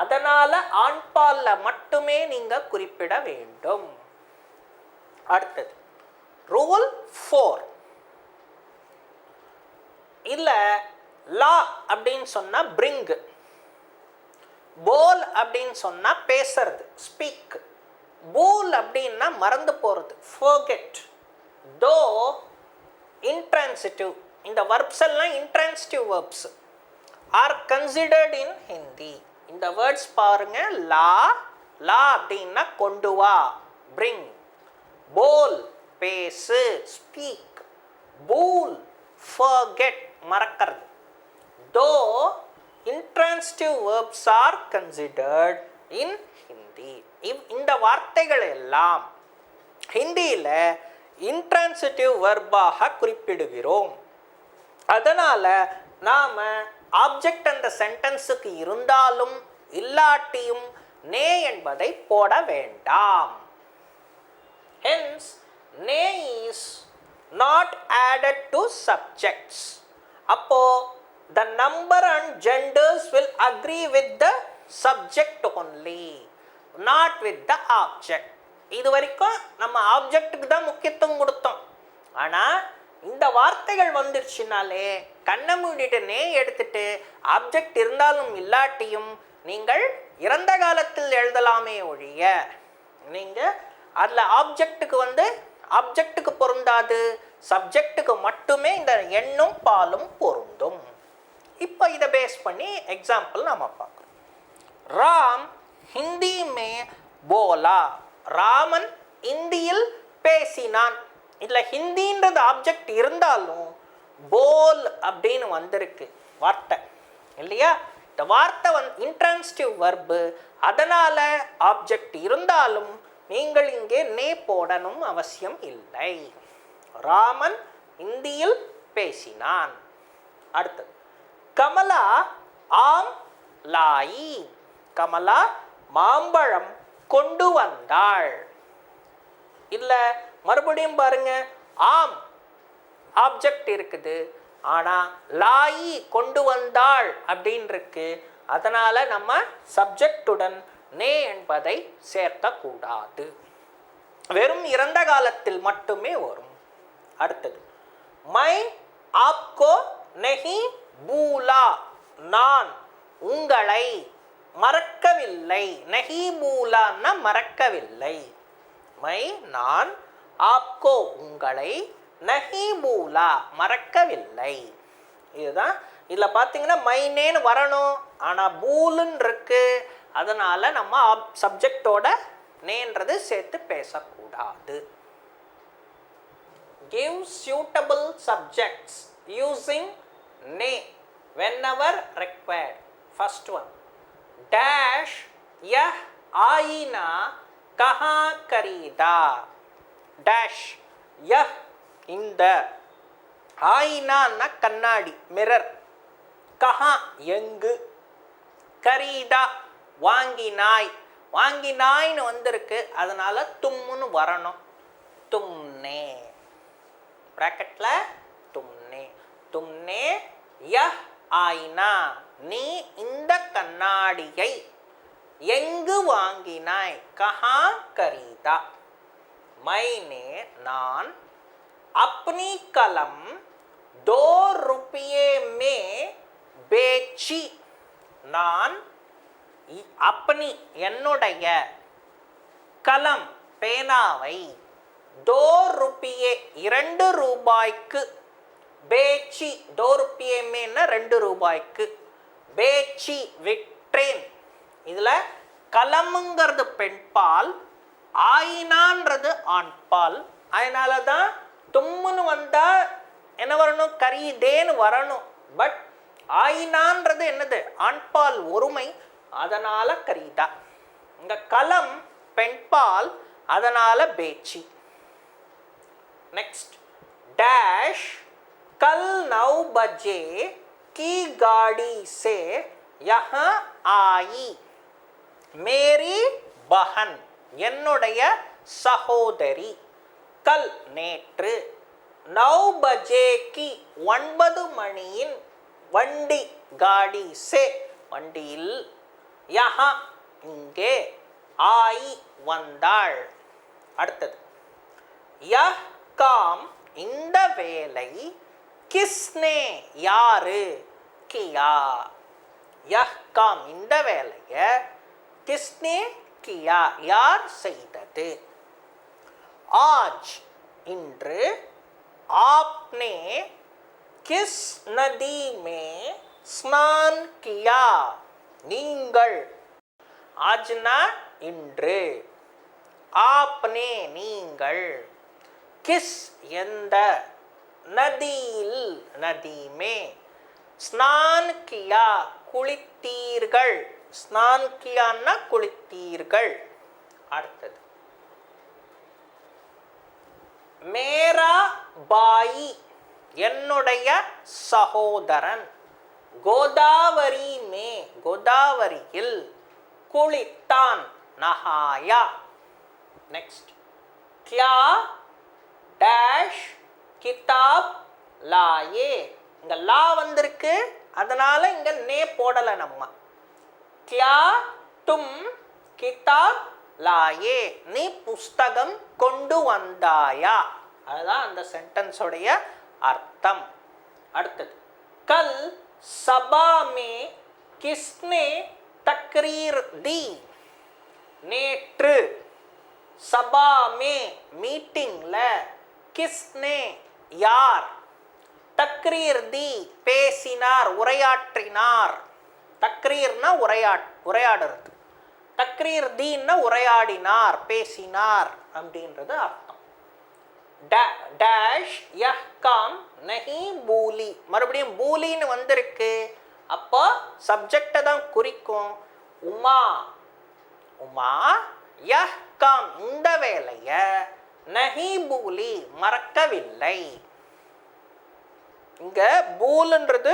அதனால ஆண்பால்ல மட்டுமே நீங்க குறிப்பிட வேண்டும். அடுத்தது ரூல் 4. இல்ல லா அப்படின்னு சொன்னா பிரிங், போல் அப்படின்னு சொன்னா பேசுறது ஸ்பீக், பூல் அப்படின்னா மறந்து போறது forget, தோ intransitive. இந்த verbs எல்லாம் intransitive verbs are considered in Hindi. இந்த வேர்ட்ஸ் பாருங்க. லா, லா அப்படின்னா கொண்டு வா bring, போல் பேசு ஸ்பீக், பூல் forget மறக்கிறது. தோ intransitive verbs are considered in Hindi. இந்த வார்த்தைகள் எல்லாம் ஹிந்தியில இன்ட்ரான்சிட்டிவ் வெர்பாக குறிப்பிடுகிறோம். அதனால நாம ஆப்ஜெக்ட் அந்த சென்டென்ஸுக்கு இருந்தாலும் இல்லாட்டியும் நே என்பதை போட வேண்டாம். Hence, ne is not added to subjects. அப்போ the number and genders will agree with the subject only, not with the object. இது வரைக்கும் நம்ம ஆப்ஜெக்ட்டுக்கு தான் முக்கியத்துவம் கொடுத்தோம். ஆனால் இந்த வார்த்தைகள் வந்துருச்சுனாலே கண்ணை மூடிட்டு நே எடுத்துட்டு ஆப்ஜெக்ட் இருந்தாலும் இல்லாட்டியும் நீங்கள் இறந்த காலத்தில் எழுதலாமே ஒழிய நீங்கள் அதில் ஆப்ஜெக்ட்டுக்கு பொருந்தாது, சப்ஜெக்ட்டுக்கு மட்டுமே இந்த எண்ணும் பாலும் பொருந்தும். இப்போ இதை பேஸ் பண்ணி எக்ஸாம்பிள் நாம் பார்க்குறோம். ராம் ஹிந்தி மே போலா, ராமன் இந்தியில் பேசினான். இதில் ஹிந்தின்றது ஆப்ஜெக்ட் இருந்தாலும் போல் அப்படின்னு வந்திருக்கு வார்த்தை இல்லையா? இந்த வார்த்தை இன்ட்ரான்சிட்டிவ் வர்பு, அதனால் ஆப்ஜெக்ட் இருந்தாலும் நீங்கள் இங்கே நே போடணும் அவசியம் இல்லை. ராமன் இந்தியில் பேசினான். அடுத்தது கமலா ஆம் லாயி, கமலா மாம்பழம் கொண்டு வந்தாள். இல்லை மறுபடியும் பாருங்க, ஆம் ஆப்ஜெக்ட் இருக்குது, ஆனால் லாயி கொண்டு வந்தாள் அப்படின்னு இருக்கு. அதனால் நம்ம சப்ஜெக்டுடன் நே என்பதை சேர்த்தக்கூடாது, வெறும் இறந்த காலத்தில் மட்டுமே வரும். அடுத்தது மை ஆப்கோ நெஹி பூலா, நான் உங்களை மறக்கவில்லை. நெஹி பூலான்னா மறக்கவில்லை. மை நான், ஆப்கோ உங்களை, நஹி பூலா மறக்கவில்லை. இதுதான் இதில் பார்த்தீங்கன்னா மைனேன்னு வரணும், ஆனால் பூலுன்னு இருக்கு. அதனால் நம்ம சப்ஜெக்டோட நேன்றது சேர்த்து பேசக்கூடாது. Give suitable subjects using ne whenever required. First one, dash yah आईना कहाँ खरीदा. dash yah இந்த, ஆயினான்னா கண்ணாடி மிரர், கஹா எங்கு, கரீதா வாங்கினாய், வாங்கினாய்னு வந்திருக்கு. அதனால தும்முன்னு வரணும், தும்னே பிராக்கெட்டில் தும்னே. தும்னே யஹ் ஆயினா, நீ இந்த கண்ணாடியை எங்கு வாங்கினாய், கஹா கரீதா. மைனே நான், अपनी कलम 2 रुपये में बेची, நான் अपनी என்னுடைய கலம் பேனாவை 2 रुपये 2 ரூபாய்க்கு, பேச்சி 2 रुपये மேன்னா 2 ரூபாய்க்கு, பேச்சி விற்றேன். இதில் கலமுங்கிறது பெண்பால், ஆயினான்றது ஆண்பால். அதனால தான் தும்முன்னு வந்தால் என்ன வரணும், கரீதேன்னு வரணும். பட் ஆயினான்றது என்னது, ஆண்பால் ஒருமை, அதனால் கரீதா. இந்த கலம் பெண்பால், அதனால் பேச்சி. நெக்ஸ்ட் डैश कल 9 बजे की गाड़ी से यहाँ आई मेरी बहन என்னுடைய சகோதரி. கல் நேற்று, 9 बजे की 9 மணியின் வண்டி, गाड़ी से வண்டியில், यहाँ இங்கே, ஆயி வந்தாள். அடுத்தது यह काम இந்த வேலை, किसने யாரு, किया. यह काम இந்த வேலையை, किसने किया யார் செய்தது. आज இன்று, आपने किस नदी में स्नान किया நீங்கள். ஆஜ்னா இன்று, आपने நீங்கள், किस எந்த, நதியில் நதி மே, ஸ்நான் கியா குளித்தீர்கள். ஸ்நான் கியான்னா குளித்தீர்கள். அடுத்தது மேரா பாயி என்னுடைய சகோதரன், கோதாவரி மே கோதாவரியில் குளித்தான், நஹாயா. நெக்ஸ்ட் क्या டேஷ் கிதாப் லாயே. இங்க லா வந்திருக்கு, அதனால இங்க நே போடல நம்ம. क्या तुम किताब लाए, நீ புஸ்தகம் கொண்டு வந்தாயா. அதுதான் அந்த சென்டென்ஸோடைய அர்த்தம். அடுத்தது कल सभा में किसने तकरीर दी. நேற்று சபா மே மீட்டிங்ல கிஸ்னே யார், தக்ரீர் தி பேசினார் உரையாற்றினார். தக்ரீர்னா உரையாடுறது, தக்ரீர் தீன்னா உரையாடினார் பேசினார் அப்படின்றது அர்த்தம். டேஷ் யஹ் காம் நஹி பூலி, மறுபடியும் பூலின்னு வந்திருக்கு, அப்போ சப்ஜெக்டை தான் குறிக்கும். உமா உமா யஹ் காம் இந்த வேலைய நஹி பூலி மறக்கவில்லை. இங்க பூல்ன்றது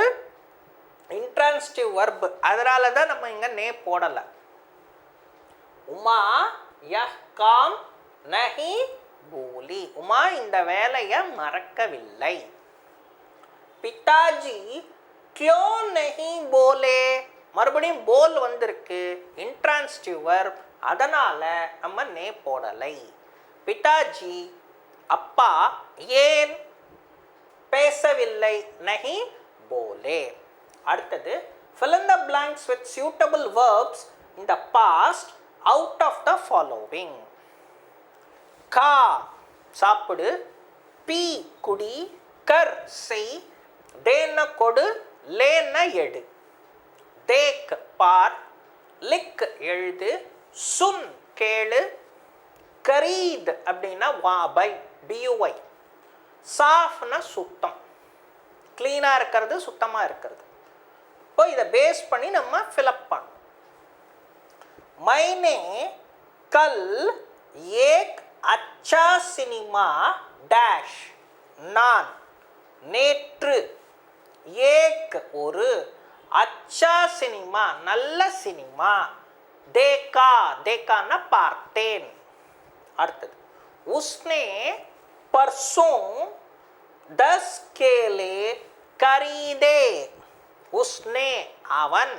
இன்ட்ரான்சிட்டிவ் வர்ப், அதனால தான் நம்ம இங்க நே போடல. உமா யஹ் காம் நஹி பூலி, உமா இந்த வேலையை மறக்கவில்லை. பிதாஜி क्यों नहीं बोले, மறுபடியும் போல் வந்திருக்கு, இன்ட்ரான்சிட்டிவ் வர்ப், அதனால நம்ம நே போடலை. பிதாஜி அப்பா ஏன் பேசவில்லை, நஹி போலே. அடுத்தது fill in the blanks with suitable verbs in the past out of the following. கா சாப்பிடு, பி குடி, கர் செய், தேன கொடு, லேன எடு. தேக் பார், லிக் எழுது, சுன் கேளு, கரீத் அப்படின்னா வா பை பியூஐ, சாஃப்னா சுத்தம், கிளீனாக இருக்கிறது சுத்தமாக இருக்கிறது. இப்போ இதை பேஸ் பண்ணி நம்ம ஃபில்அப் பண்ணோம். मैंने कल एक अच्छा सिनेमा डैश, நான் நேற்று ஏக் ஒரு அச்சா சினிமா நல்ல சினிமா தேக்கா தேக்கான்னா பார்த்தேன். அடுத்தது உஸ்னே परसों 10 केले खरीदे, உஸ்னே அவன்,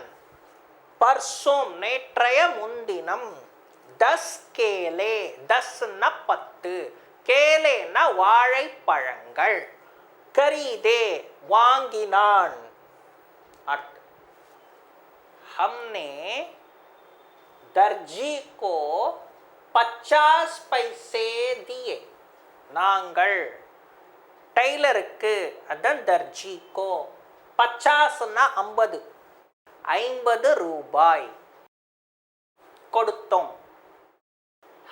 பர்சோம் நேற்றைய முன்தினம், 10 கேலே 10ன்னா 10, கேலேன்னா வாழைப்பழங்கள், கரீதே வாங்கினான். அடுத்து हमने दर्जी को 50 पैसे दिए, நாங்கள் டெய்லருக்கு அதான் தர்ஜிக்கோ, 50ன்னா 50, 50 ரூபாய் கொடுத்தோம்.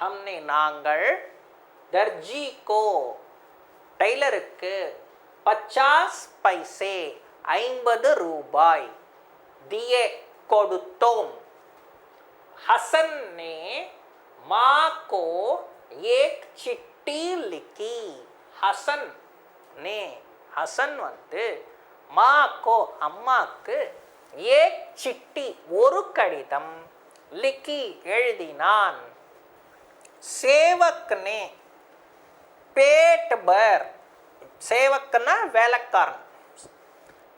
हमने நாங்கள், दर्जी को டெய்லருக்கு 50 पैसे 50 ரூபாய், दिए கொடுத்தோம். हसन ने माँ को एक चिट्ठी लिखी, हसन ने हसन வந்து மாக்கோ அம்மாக்கு, ஏக் சிட்டி ஒரு கடிதம், லிக்கி எழுதினான். சேவக் நே பேட் பர், சேவக்னா வேலைக்காரன்,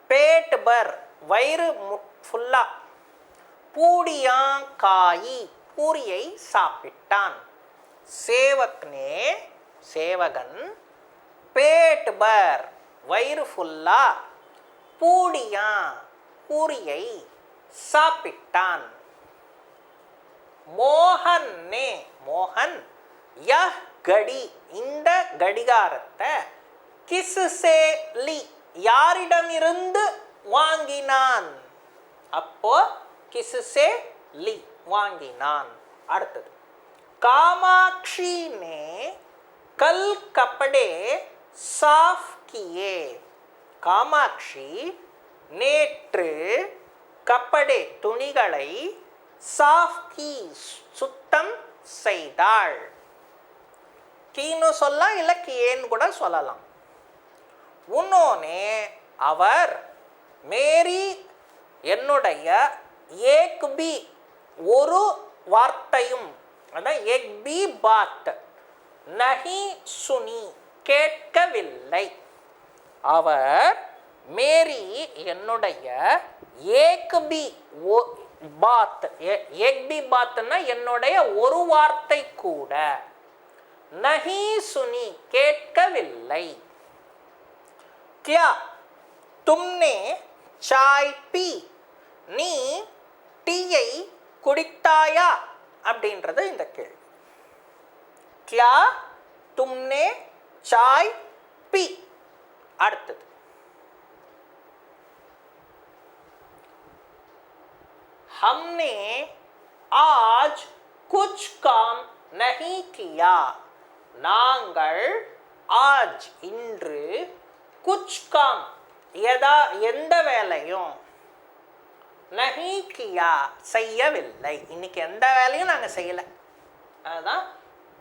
பேட் பர் வயிறு ஃபுல்லா, பூடியா காயி பூரியை சாப்பிட்டான். சேவக் நே சேவகன், பேட் பர் வயிறு ஃபுல்லா, பூடியா பூரியை சாப்பிட்டான். மோகன் நே மோகன் யஹ் கடி இந்த கடிகாரத்தை, கிஸ்ஸே லி யாரிடமிருந்து வாங்கினான், அப்போ கிஸ்ஸே லி வாங்கினான். அடுத்தது காமாட்சி நே கல் கப்படே சாஃப் கியே, காமாட்சி நேற்று கப்படே துணிகளை, சாஃப் கி சுத்தம் செய்தாள். கீன்னு சொல்லலாம், இல்லை கியேன்னு கூட சொல்லலாம். உன்னோனே அவர், மேரி என்னுடைய, ஏக் பி ஒரு வார்த்தையும், அதான் ஏக் பி பாத் நஹி சுனி கேட்கவில்லை. அவர் மேரி என்னுடைய ஏக் பி பாத், ஏக் பி பாத்னா என்னுடைய ஒரு வார்த்தை கூட, நஹி சுனி கேட்கவில்லை. क्या तुमने चाय पी, நீ டீயை குடித்தாயா அப்படின்றது இந்த கேள்வி. क्या तुमने चाय पी. அடுத்தது हमने आज कुछ काम नहीं किया, நாங்கள் ஆஜ் இன்று குச் காம் எந்த வேலையும் நஹி கியா செய்யவில்லை, இன்னைக்கு எந்த வேலையும் நாங்கள் செய்யலை. அதுதான்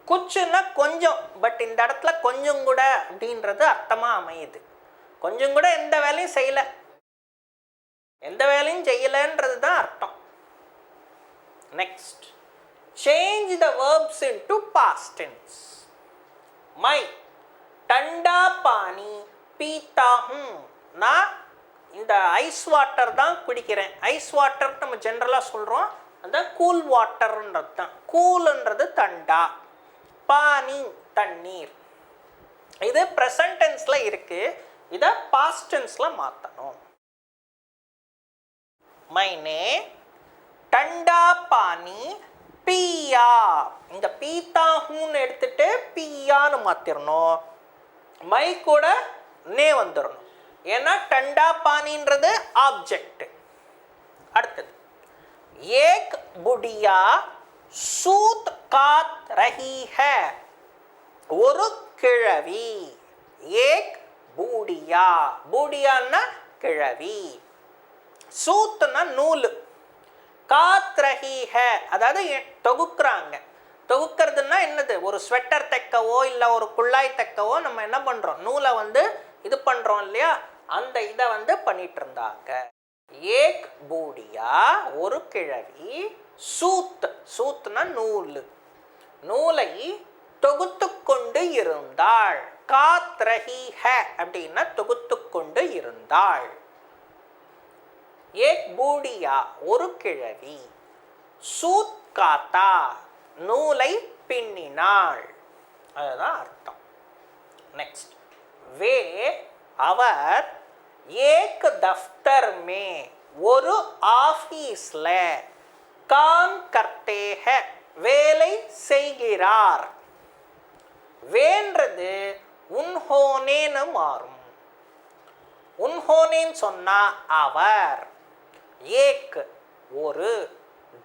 குச்சுன்னா கொஞ்சம், பட் இந்த இடத்துல கொஞ்சம் கூட அப்படின்றது அர்த்தமாக அமையுது. கொஞ்சம் கூட எந்த வேலையும் செய்யலை, எந்த வேலையும் செய்யலைன்றது தான் அர்த்தம். Next, change the verbs into past tense. மை டண்டா பானி பீத்தா ஹூம், நான் இந்த ஐஸ் வாட்டர் தான் குடிக்கிறேன். ஐஸ் வாட்டர் நம்ம ஜென்ரலாக சொல்கிறோம், அதுதான் கூல் வாட்டர்ன்றது தான். கூல்ன்றது தண்டா, பானி தண்ணீர். இது ப்ரெசன்ட் டென்ஸில் இருக்குது, இதை பாஸ்ட் டென்ஸில் மாற்றணும். மைனே டண்டா பானி பியா, இந்த பீத்தா ஹூன்னு எடுத்துட்டு பியான்னு மாற்றிடணும். மை கூட நே வந்துடணும், ஏன்னா டண்டா பானின்றது ஆப்ஜெக்ட். அடுத்தது ஏக் புடியா சூத் காத் ரஹி ஹை, ஒரு கிழவி. ஏக் பூடியா, பூடியான்னா கிழவி, சூத்னா நூல், காத் ரஹி ஹை அதாவது தொகுக்குறாங்க. தொகுக்கிறதுனா என்னது, ஒரு ஸ்வெட்டர் தைக்கவோ இல்லை ஒரு குள்ளாய் தைக்கவோ நம்ம என்ன பண்ணுறோம், நூலை வந்து இது பண்ணுறோம் இல்லையா, அந்த இதை வந்து பண்ணிட்டு இருந்தாங்க. ஏக் பூடியா ஒரு கிழவி, சூத் சூத்னா நூல், நூலை தொகுத்து கொண்டு இருந்தாள். காத் ரஹி ஹை அப்படின்னா தொகுத்து கொண்டு இருந்தாள். ஏக் பூடியா ஒரு கிழவி, சூத் காத்தா நூலை பின்னினாள், அதுதான் அர்த்தம். நெக்ஸ்ட், வே அவர் ஏக் தஃப்தர் மே ஒரு ஆஃபீஸ்ல காம் கர்த்தே ஹை வேலை செய்கிறார். வேன்றது உன்ஹோனேன்னு மாறும். உன்ஹோனேன்னு சொன்னா அவர், ஏக் ஒரு,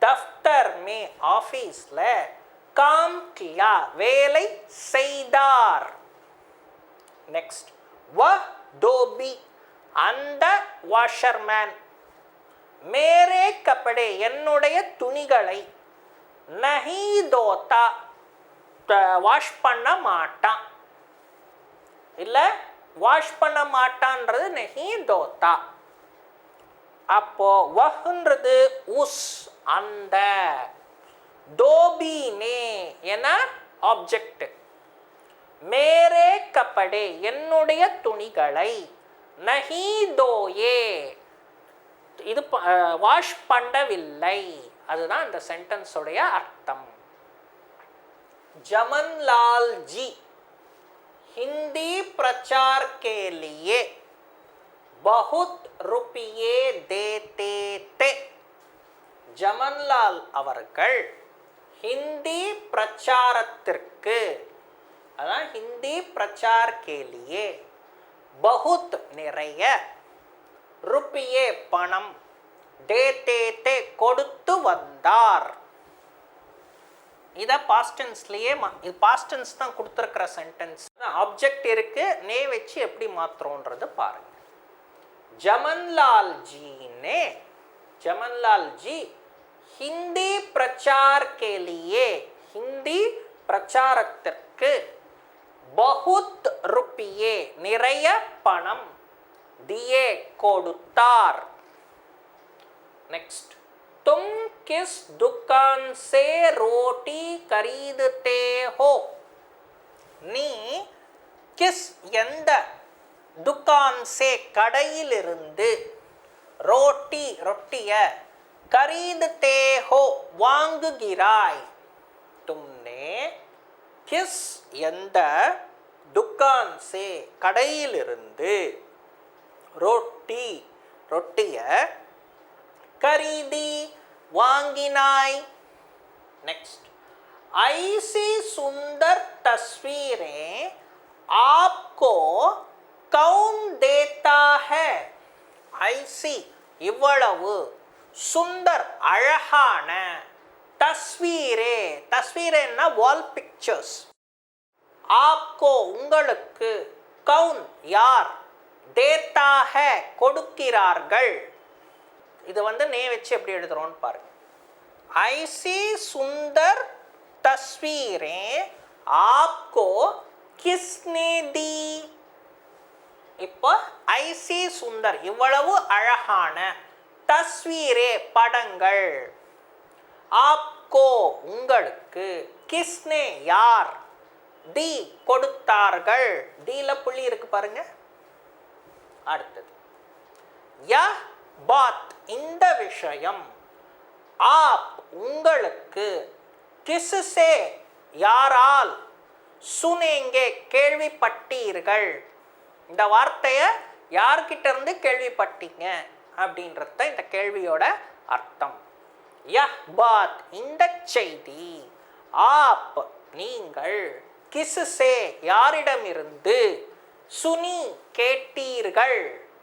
தஃப்தர் மே ஆஃபீஸ்ல, காம் கியா வேலை செய்தார். நெக்ஸ்ட், வஹ் தோபி அந்த வாஷர்மேன், மேரே கப்படே என்னுடைய துணிகளை, நஹி தோத்தா வாஷ் பண்ண மாட்டான், இல்லை வாஷ் பண்ண மாட்டான்றது நஹி தோத்தா. அப்போ வஹ்ன்றது உஸ் அந்த, தோபினே என ஆப்ஜெக்ட், மேரே கப்படே என்னுடைய துணிகளை, நஹி தோயே இது வாஷ் பண்ணவில்லை, அதுதான் இந்த சென்டென்ஸோடைய அர்த்தம். जमनलाल जी हिंदी प्रचार के लिए बहुत रुपये देते थे. ஜமன்லால் அவர்கள் ஹிந்தி பிரச்சாரத்திற்கு, அதான் ஹிந்தி பிரச்சார் கேலியே, பகுத் நிறைய, ருப்பியே பணம், தேத்தே தே கொடுத்து வந்தார். இதை பாஸ்ட் டென்ஸ்லயே இது பாஸ்ட் டென்ஸ் தான் கொடுத்துருக்கிற சென்டென்ஸ். ஆப்ஜெக்ட் இருக்கு, நே வச்சு எப்படி மாத்துறோன்றது பாருங்க. ஜமன்லால் ஜி ने, जमनलाल जी हिंदी प्रचार के लिए हिंदी பிரச்சாரத்திற்கு बहुत रुपये நிறைய பணம், दिए கொடுத்தார். नेक्स्ट, तुम किस दुकान से रोटी खरीदते हो? எந்த துக்கான் சே கடையிலிருந்து ரோட்டி ரொட்டிய கரீததே ஹோ வாங்குகிறாய் तुमने किस எந்த துக்கான் சே கடையிலிருந்து ரொட்டி ரொட்டிய கரீதி வாங்கினாய் नेक्स्ट ऐसी सुंदर तस्वीरें आपको कौन देता है ऐसी இவ்வளவு சுந்தர் அழகான தஸ்வீரே தஸ்வீரேன்னா வால் பிக்சர்ஸ் ஆப்கோ உங்களுக்கு கவுன் யார் தேத்தா ஹே கொடுக்கிறார்கள் இது வந்து நே வச்சு எப்படி எழுதுறோம்னு பாருங்க ஐசி சுந்தர் தஸ்வீரே ஆப்கோ கிஸ்னே தி இப்போ ஐசி சுந்தர் இவ்வளவு அழகான தஸ்வீரே படங்கள் ஆப்கோ உங்களுக்கு கிஸ்னே யார் தி கொடுத்தார்கள் டீல புள்ளி இருக்கு பாருங்க அடுத்தது யஹ் பாத் இந்த விஷயம் ஆப் உங்களுக்கு கிஸ்ஸே யாரால் சுனேங்கே கேள்விப்பட்டீர்கள் இந்த வார்த்தையை யார்கிட்ட இருந்து கேள்விப்பட்டீங்க அப்படின்றத இந்த கேள்வியோட அர்த்தம் யஹ் பாத் இந்த செய்தி ஆப் நீங்கள் கிஸ்ஸே யாரிடமிருந்து சுனி கேட்டீர்கள்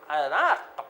அதுதான் அர்த்தம்